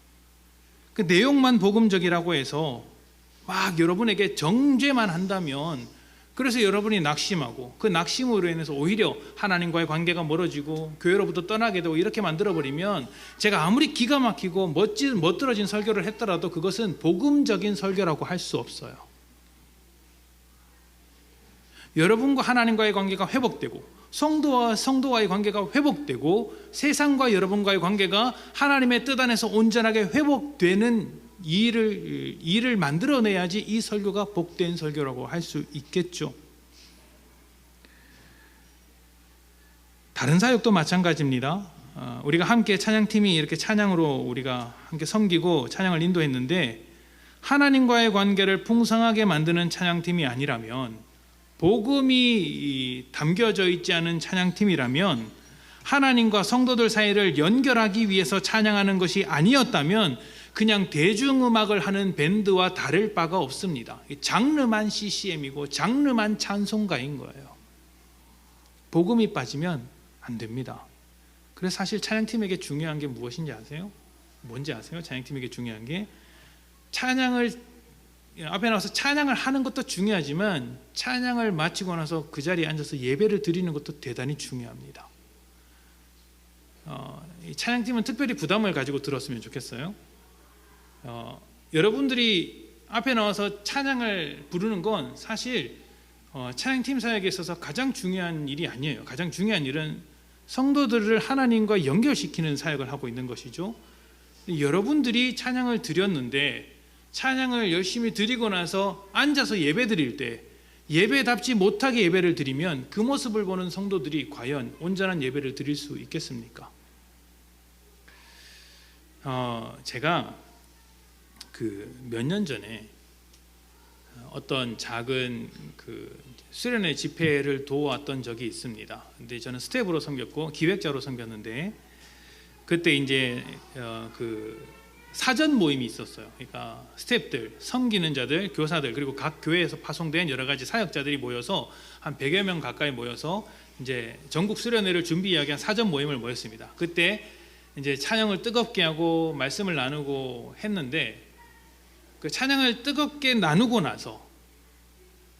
그 내용만 복음적이라고 해서 막 여러분에게 정죄만 한다면, 그래서 여러분이 낙심하고 그 낙심으로 인해서 오히려 하나님과의 관계가 멀어지고 교회로부터 떠나게 되고 이렇게 만들어버리면, 제가 아무리 기가 막히고 멋들어진 설교를 했더라도 그것은 복음적인 설교라고 할 수 없어요. 여러분과 하나님과의 관계가 회복되고 성도와의 관계가 회복되고 세상과 여러분과의 관계가 하나님의 뜻 안에서 온전하게 회복되는 일을 만들어내야지 이 설교가 복된 설교라고 할 수 있겠죠. 다른 사역도 마찬가지입니다. 우리가 함께 찬양팀이 이렇게 찬양으로 우리가 함께 섬기고 찬양을 인도했는데, 하나님과의 관계를 풍성하게 만드는 찬양팀이 아니라면, 복음이 담겨져 있지 않은 찬양팀이라면, 하나님과 성도들 사이를 연결하기 위해서 찬양하는 것이 아니었다면 그냥 대중음악을 하는 밴드와 다를 바가 없습니다. 장르만 CCM이고 장르만 찬송가인 거예요. 복음이 빠지면 안 됩니다. 그래서 사실 찬양팀에게 중요한 게 무엇인지 아세요? 뭔지 아세요? 찬양팀에게 중요한 게, 찬양을 앞에 나와서 찬양을 하는 것도 중요하지만 찬양을 마치고 나서 그 자리에 앉아서 예배를 드리는 것도 대단히 중요합니다. 이 찬양팀은 특별히 부담을 가지고 들었으면 좋겠어요. 여러분들이 앞에 나와서 찬양을 부르는 건 사실 찬양팀 사역에 있어서 가장 중요한 일이 아니에요. 가장 중요한 일은 성도들을 하나님과 연결시키는 사역을 하고 있는 것이죠. 여러분들이 찬양을 드렸는데, 찬양을 열심히 드리고 나서 앉아서 예배 드릴 때 예배답지 못하게 예배를 드리면 그 모습을 보는 성도들이 과연 온전한 예배를 드릴 수 있겠습니까? 제가 그 몇 년 전에 어떤 작은 그 수련회 집회를 도왔던 적이 있습니다. 근데 저는 스텝으로 섬겼고 기획자로 섬겼는데, 그때 이제 그 사전 모임이 있었어요. 그러니까 스텝들, 섬기는 자들, 교사들, 그리고 각 교회에서 파송된 여러 가지 사역자들이 모여서 한 100여 명 가까이 모여서 이제 전국 수련회를 준비하기 위한 사전 모임을 모였습니다. 그때 이제 찬양을 뜨겁게 하고 말씀을 나누고 했는데, 그 찬양을 뜨겁게 나누고 나서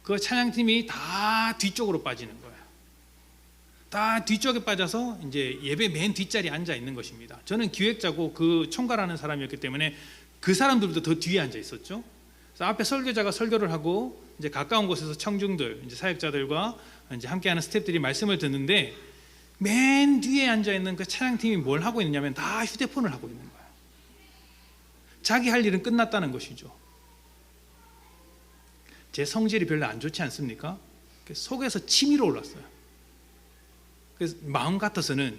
그 찬양팀이 다 뒤쪽으로 빠지는 거예요. 다 뒤쪽에 빠져서 이제 예배 맨 뒷자리에 앉아 있는 것입니다. 저는 기획자고 그 총괄하는 사람이었기 때문에 그 사람들도 더 뒤에 앉아 있었죠. 그래서 앞에 설교자가 설교를 하고 이제 가까운 곳에서 청중들, 이제 사역자들과 이제 함께하는 스태프들이 말씀을 듣는데, 맨 뒤에 앉아 있는 그 찬양팀이 뭘 하고 있느냐면 다 휴대폰을 하고 있는 거예요. 자기 할 일은 끝났다는 것이죠. 제 성질이 별로 안 좋지 않습니까? 속에서 치밀어 올랐어요. 그래서 마음 같아서는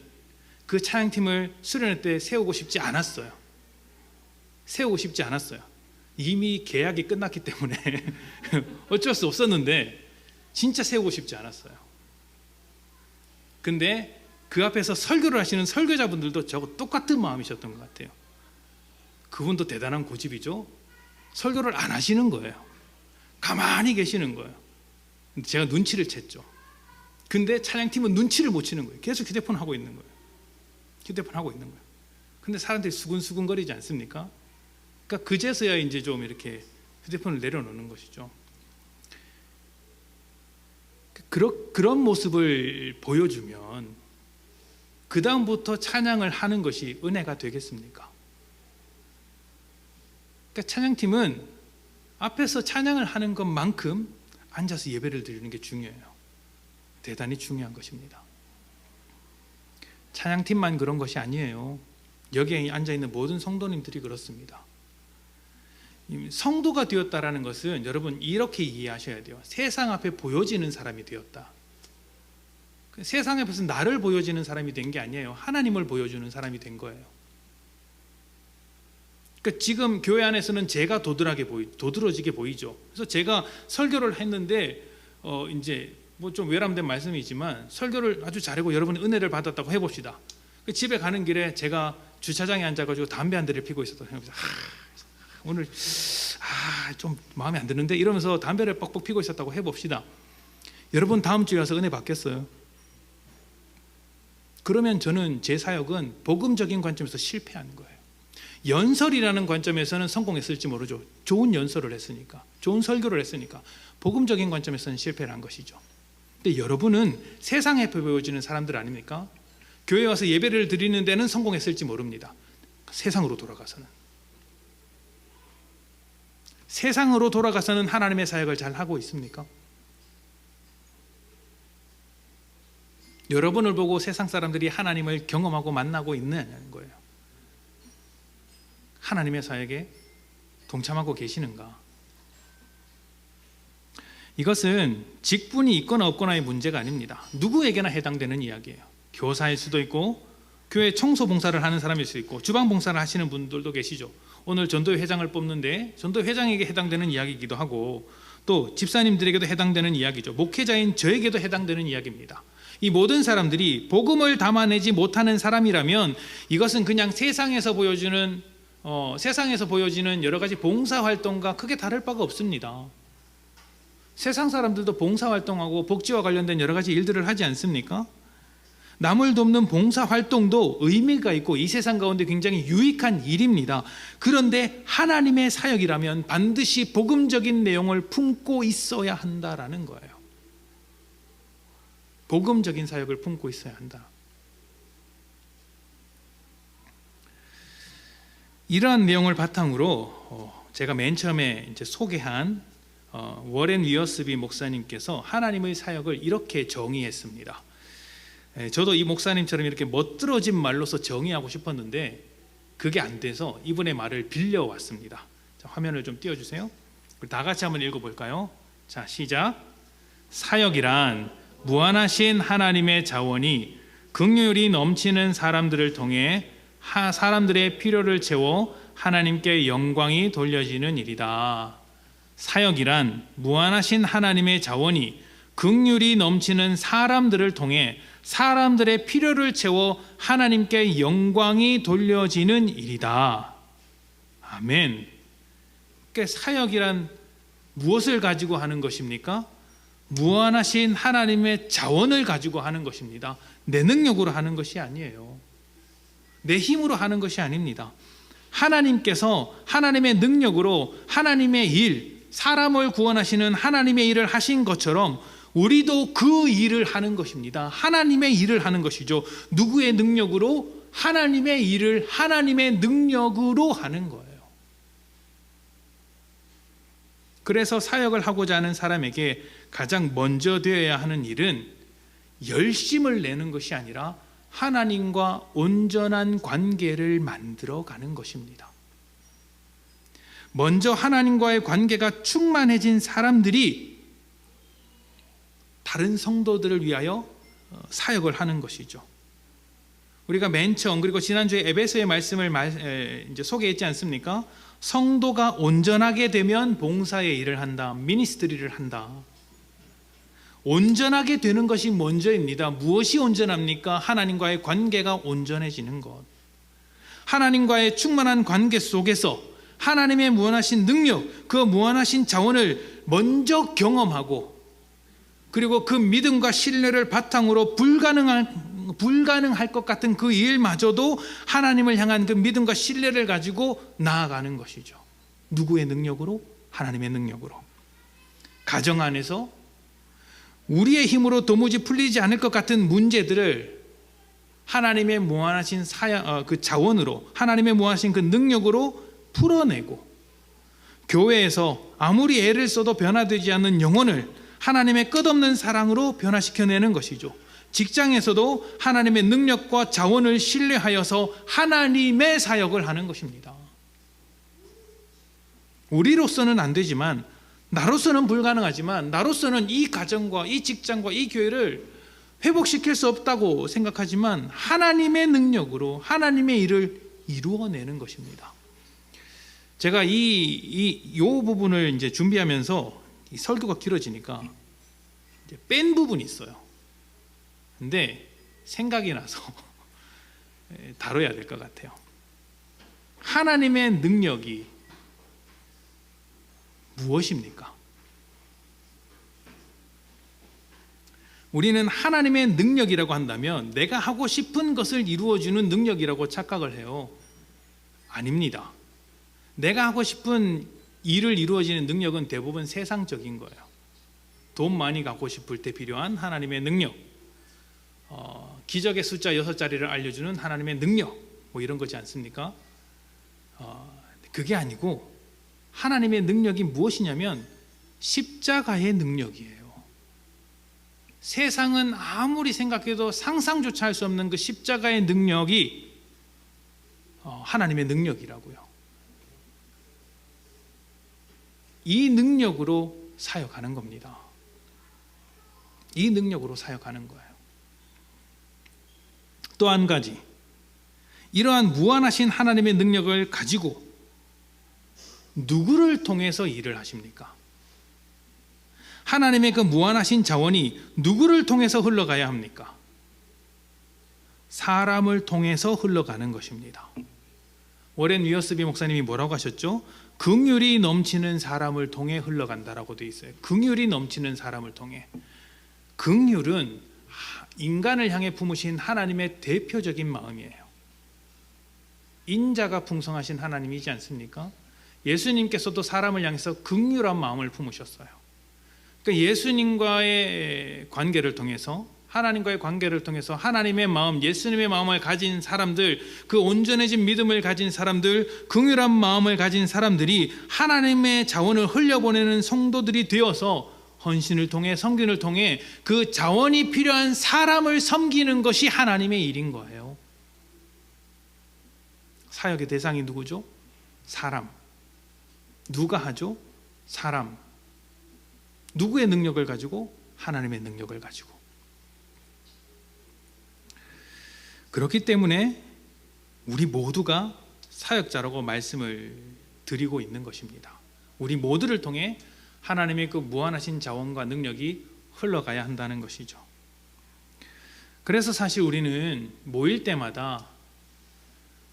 그 찬양팀을 수련회 때 세우고 싶지 않았어요. 이미 계약이 끝났기 때문에 어쩔 수 없었는데 진짜 세우고 싶지 않았어요. 근데 그 앞에서 설교를 하시는 설교자분들도 저거 똑같은 마음이셨던 것 같아요. 그분도 대단한 고집이죠. 설교를 안 하시는 거예요. 가만히 계시는 거예요. 제가 눈치를 챘죠. 근데 찬양팀은 눈치를 못 채는 거예요. 계속 휴대폰 하고 있는 거예요. 근데 사람들이 수근수근거리지 않습니까? 그러니까 그제서야 이제 좀 이렇게 휴대폰을 내려놓는 것이죠. 그런 모습을 보여주면 그 다음부터 찬양을 하는 것이 은혜가 되겠습니까? 그러니까 찬양팀은 앞에서 찬양을 하는 것만큼 앉아서 예배를 드리는 게 중요해요. 대단히 중요한 것입니다. 찬양팀만 그런 것이 아니에요. 여기에 앉아있는 모든 성도님들이 그렇습니다. 성도가 되었다라는 것은 여러분 이렇게 이해하셔야 돼요. 세상 앞에 보여지는 사람이 되었다. 세상 앞에서 나를 보여지는 사람이 된 게 아니에요. 하나님을 보여주는 사람이 된 거예요. 그러니까 지금 교회 안에서는 제가 도드라지게 보이죠. 그래서 제가 설교를 했는데 이제 뭐 좀 외람된 말씀이지만 설교를 아주 잘하고 여러분의 은혜를 받았다고 해봅시다. 집에 가는 길에 제가 주차장에 앉아가지고 담배 한 대를 피고 있었다. 오늘 좀 마음에 안 드는데 이러면서 담배를 뻑뻑 피고 있었다고 해봅시다. 여러분 다음 주에 와서 은혜 받겠어요? 그러면 저는 제 사역은 복음적인 관점에서 실패하는 거예요. 연설이라는 관점에서는 성공했을지 모르죠. 좋은 연설을 했으니까, 좋은 설교를 했으니까. 복음적인 관점에서는 실패를 한 것이죠. 근데 여러분은 세상에 보여지는 사람들 아닙니까? 교회 와서 예배를 드리는 데는 성공했을지 모릅니다. 세상으로 돌아가서는 하나님의 사역을 잘 하고 있습니까? 여러분을 보고 세상 사람들이 하나님을 경험하고 만나고 있느냐는 거예요. 하나님의 사역에 동참하고 계시는가? 이것은 직분이 있거나 없거나의 문제가 아닙니다. 누구에게나 해당되는 이야기예요. 교사일 수도 있고, 교회 청소 봉사를 하는 사람일 수 있고, 주방 봉사를 하시는 분들도 계시죠. 오늘 전도회 회장을 뽑는데 전도회 회장에게 해당되는 이야기이기도 하고, 또 집사님들에게도 해당되는 이야기죠. 목회자인 저에게도 해당되는 이야기입니다. 이 모든 사람들이 복음을 담아내지 못하는 사람이라면 이것은 그냥 세상에서 보여지는 여러 가지 봉사활동과 크게 다를 바가 없습니다. 세상 사람들도 봉사활동하고 복지와 관련된 여러 가지 일들을 하지 않습니까? 남을 돕는 봉사활동도 의미가 있고 이 세상 가운데 굉장히 유익한 일입니다. 그런데 하나님의 사역이라면 반드시 복음적인 내용을 품고 있어야 한다라는 거예요. 복음적인 사역을 품고 있어야 한다. 이러한 내용을 바탕으로 제가 맨 처음에 이제 소개한 워렌 위어스비 목사님께서 하나님의 사역을 이렇게 정의했습니다. 저도 이 목사님처럼 이렇게 멋들어진 말로서 정의하고 싶었는데 그게 안 돼서 이분의 말을 빌려왔습니다. 자, 화면을 좀 띄워주세요. 다 같이 한번 읽어볼까요? 자, 시작. 사역이란 무한하신 하나님의 자원이 긍휼이 넘치는 사람들을 통해 사람들의 필요를 채워 하나님께 영광이 돌려지는 일이다. 사역이란 무한하신 하나님의 자원이 긍휼이 넘치는 사람들을 통해 사람들의 필요를 채워 하나님께 영광이 돌려지는 일이다. 아멘. 그러니까 사역이란 무엇을 가지고 하는 것입니까? 무한하신 하나님의 자원을 가지고 하는 것입니다. 내 능력으로 하는 것이 아니에요. 내 힘으로 하는 것이 아닙니다. 하나님께서 하나님의 능력으로 하나님의 일, 사람을 구원하시는 하나님의 일을 하신 것처럼 우리도 그 일을 하는 것입니다. 하나님의 일을 하는 것이죠. 누구의 능력으로? 하나님의 일을 하나님의 능력으로 하는 거예요. 그래서 사역을 하고자 하는 사람에게 가장 먼저 되어야 하는 일은 열심을 내는 것이 아니라 하나님과 온전한 관계를 만들어가는 것입니다. 먼저 하나님과의 관계가 충만해진 사람들이 다른 성도들을 위하여 사역을 하는 것이죠. 우리가 맨 처음 그리고 지난주에 에베소의 말씀을 이제 소개했지 않습니까? 성도가 온전하게 되면 봉사의 일을 한다, 미니스트리를 한다. 온전하게 되는 것이 먼저입니다. 무엇이 온전합니까? 하나님과의 관계가 온전해지는 것. 하나님과의 충만한 관계 속에서 하나님의 무한하신 능력, 그 무한하신 자원을 먼저 경험하고, 그리고 그 믿음과 신뢰를 바탕으로 불가능할 것 같은 그 일마저도 하나님을 향한 그 믿음과 신뢰를 가지고 나아가는 것이죠. 누구의 능력으로? 하나님의 능력으로. 가정 안에서 우리의 힘으로 도무지 풀리지 않을 것 같은 문제들을 하나님의 무한하신 그 자원으로, 하나님의 무한하신 그 능력으로 풀어내고, 교회에서 아무리 애를 써도 변화되지 않는 영혼을 하나님의 끝없는 사랑으로 변화시켜내는 것이죠. 직장에서도 하나님의 능력과 자원을 신뢰하여서 하나님의 사역을 하는 것입니다. 우리로서는 안 되지만, 나로서는 불가능하지만, 나로서는 이 가정과 이 직장과 이 교회를 회복시킬 수 없다고 생각하지만 하나님의 능력으로 하나님의 일을 이루어내는 것입니다. 제가 이 부분을 이제 준비하면서 이 설교가 길어지니까 이제 뺀 부분이 있어요. 근데 생각이 나서 다뤄야 될 것 같아요. 하나님의 능력이 무엇입니까? 우리는 하나님의 능력이라고 한다면 내가 하고 싶은 것을 이루어주는 능력이라고 착각을 해요. 아닙니다. 내가 하고 싶은 일을 이루어지는 능력은 대부분 세상적인 거예요. 돈 많이 갖고 싶을 때 필요한 하나님의 능력, 기적의 숫자 6자리를 알려주는 하나님의 능력, 뭐 이런 거지 않습니까? 그게 아니고 하나님의 능력이 무엇이냐면 십자가의 능력이에요. 세상은 아무리 생각해도 상상조차 할 수 없는 그 십자가의 능력이 하나님의 능력이라고요. 이 능력으로 사역하는 겁니다. 이 능력으로 사역하는 거예요. 또 한 가지, 이러한 무한하신 하나님의 능력을 가지고 누구를 통해서 일을 하십니까? 하나님의 그 무한하신 자원이 누구를 통해서 흘러가야 합니까? 사람을 통해서 흘러가는 것입니다. 워렌 위어스비 목사님이 뭐라고 하셨죠? 긍휼이 넘치는 사람을 통해 흘러간다라고 되어 있어요. 긍휼이 넘치는 사람을 통해. 긍휼은 인간을 향해 품으신 하나님의 대표적인 마음이에요. 인자가 풍성하신 하나님이지 않습니까? 예수님께서도 사람을 향해서 긍휼한 마음을 품으셨어요. 그러니까 예수님과의 관계를 통해서, 하나님과의 관계를 통해서 하나님의 마음, 예수님의 마음을 가진 사람들, 그 온전해진 믿음을 가진 사람들, 긍휼한 마음을 가진 사람들이 하나님의 자원을 흘려보내는 성도들이 되어서 헌신을 통해, 섬김을 통해 그 자원이 필요한 사람을 섬기는 것이 하나님의 일인 거예요. 사역의 대상이 누구죠? 사람. 누가 하죠? 사람. 누구의 능력을 가지고? 하나님의 능력을 가지고. 그렇기 때문에 우리 모두가 사역자라고 말씀을 드리고 있는 것입니다. 우리 모두를 통해 하나님의 그 무한하신 자원과 능력이 흘러가야 한다는 것이죠. 그래서 사실 우리는 모일 때마다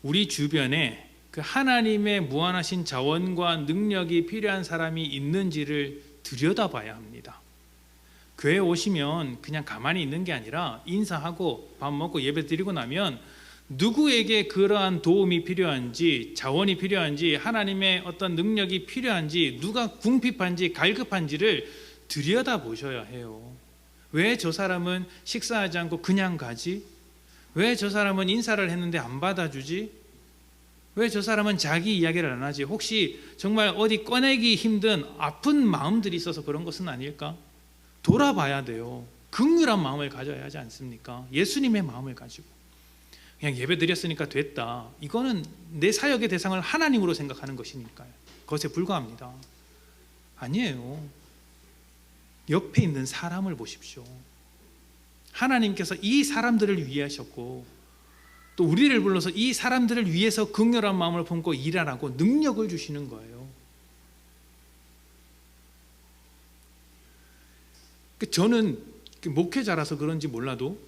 우리 주변에 그 하나님의 무한하신 자원과 능력이 필요한 사람이 있는지를 들여다봐야 합니다. 교회 오시면 그냥 가만히 있는 게 아니라 인사하고 밥 먹고 예배 드리고 나면 누구에게 그러한 도움이 필요한지, 자원이 필요한지, 하나님의 어떤 능력이 필요한지, 누가 궁핍한지 갈급한지를 들여다보셔야 해요. 왜 저 사람은 식사하지 않고 그냥 가지? 왜 저 사람은 인사를 했는데 안 받아주지? 왜 저 사람은 자기 이야기를 안 하지? 혹시 정말 어디 꺼내기 힘든 아픈 마음들이 있어서 그런 것은 아닐까? 돌아봐야 돼요. 긍휼한 마음을 가져야 하지 않습니까? 예수님의 마음을 가지고 그냥 예배 드렸으니까 됐다, 이거는 내 사역의 대상을 하나님으로 생각하는 것이니까요. 그것에 불과합니다. 아니에요. 옆에 있는 사람을 보십시오. 하나님께서 이 사람들을 위해 하셨고 또 우리를 불러서 이 사람들을 위해서 긍휼한 마음을 품고 일하라고 능력을 주시는 거예요. 저는 목회자라서 그런지 몰라도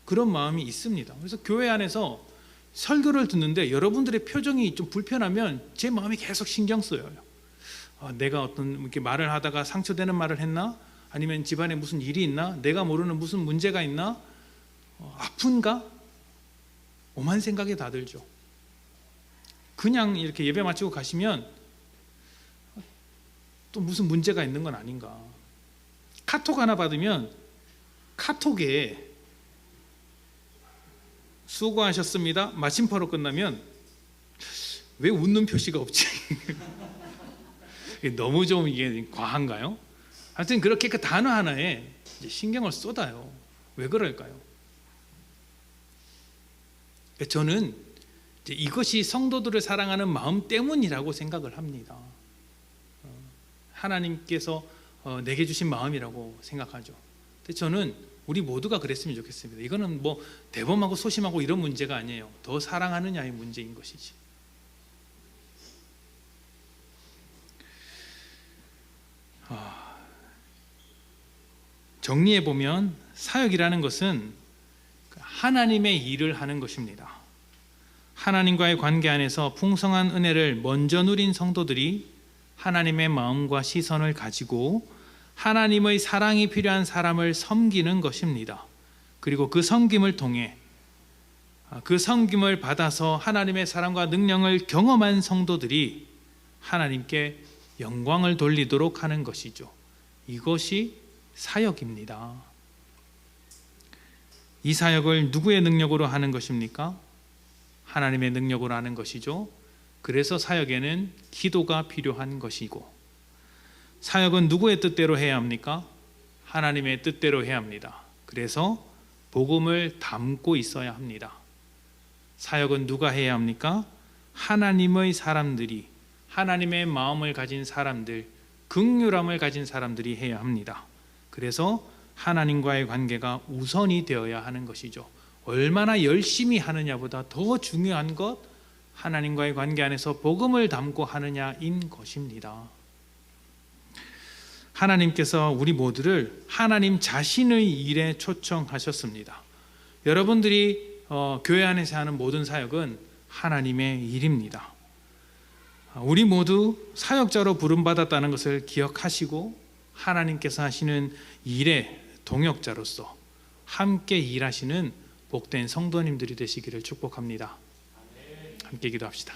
그런 마음이 있습니다. 그래서 교회 안에서 설교를 듣는데 여러분들의 표정이 좀 불편하면 제 마음이 계속 신경 쓰여요. 내가 어떤 이렇게 말을 하다가 상처되는 말을 했나? 아니면 집안에 무슨 일이 있나? 내가 모르는 무슨 문제가 있나? 아픈가? 오만 생각이 다 들죠. 그냥 이렇게 예배 마치고 가시면 또 무슨 문제가 있는 건 아닌가? 카톡 하나 받으면 카톡에 수고하셨습니다 마침표로 끝나면 왜 웃는 표시가 없지? 너무 좀 이게 과한가요? 하여튼 그렇게 그 단어 하나에 신경을 쏟아요. 왜 그럴까요? 저는 이것이 성도들을 사랑하는 마음 때문이라고 생각을 합니다. 하나님께서 내게 주신 마음이라고 생각하죠. 근데 저는 우리 모두가 그랬으면 좋겠습니다. 이거는 뭐 대범하고 소심하고 이런 문제가 아니에요. 더 사랑하느냐의 문제인 것이지. 정리해 보면 사역이라는 것은 하나님의 일을 하는 것입니다. 하나님과의 관계 안에서 풍성한 은혜를 먼저 누린 성도들이 하나님의 마음과 시선을 가지고 하나님의 사랑이 필요한 사람을 섬기는 것입니다. 그리고 그 섬김을 통해 그 섬김을 받아서 하나님의 사랑과 능력을 경험한 성도들이 하나님께 영광을 돌리도록 하는 것이죠. 이것이 사역입니다. 이 사역을 누구의 능력으로 하는 것입니까? 하나님의 능력으로 하는 것이죠. 그래서 사역에는 기도가 필요한 것이고, 사역은 누구의 뜻대로 해야 합니까? 하나님의 뜻대로 해야 합니다. 그래서 복음을 담고 있어야 합니다. 사역은 누가 해야 합니까? 하나님의 사람들이, 하나님의 마음을 가진 사람들, 긍휼함을 가진 사람들이 해야 합니다. 그래서 하나님과의 관계가 우선이 되어야 하는 것이죠. 얼마나 열심히 하느냐보다 더 중요한 것, 하나님과의 관계 안에서 복음을 담고 하느냐인 것입니다. 하나님께서 우리 모두를 하나님 자신의 일에 초청하셨습니다. 여러분들이 교회 안에서 하는 모든 사역은 하나님의 일입니다. 우리 모두 사역자로 부름받았다는 것을 기억하시고 하나님께서 하시는 일의 동역자로서 함께 일하시는 복된 성도님들이 되시기를 축복합니다. 함께 기도합시다.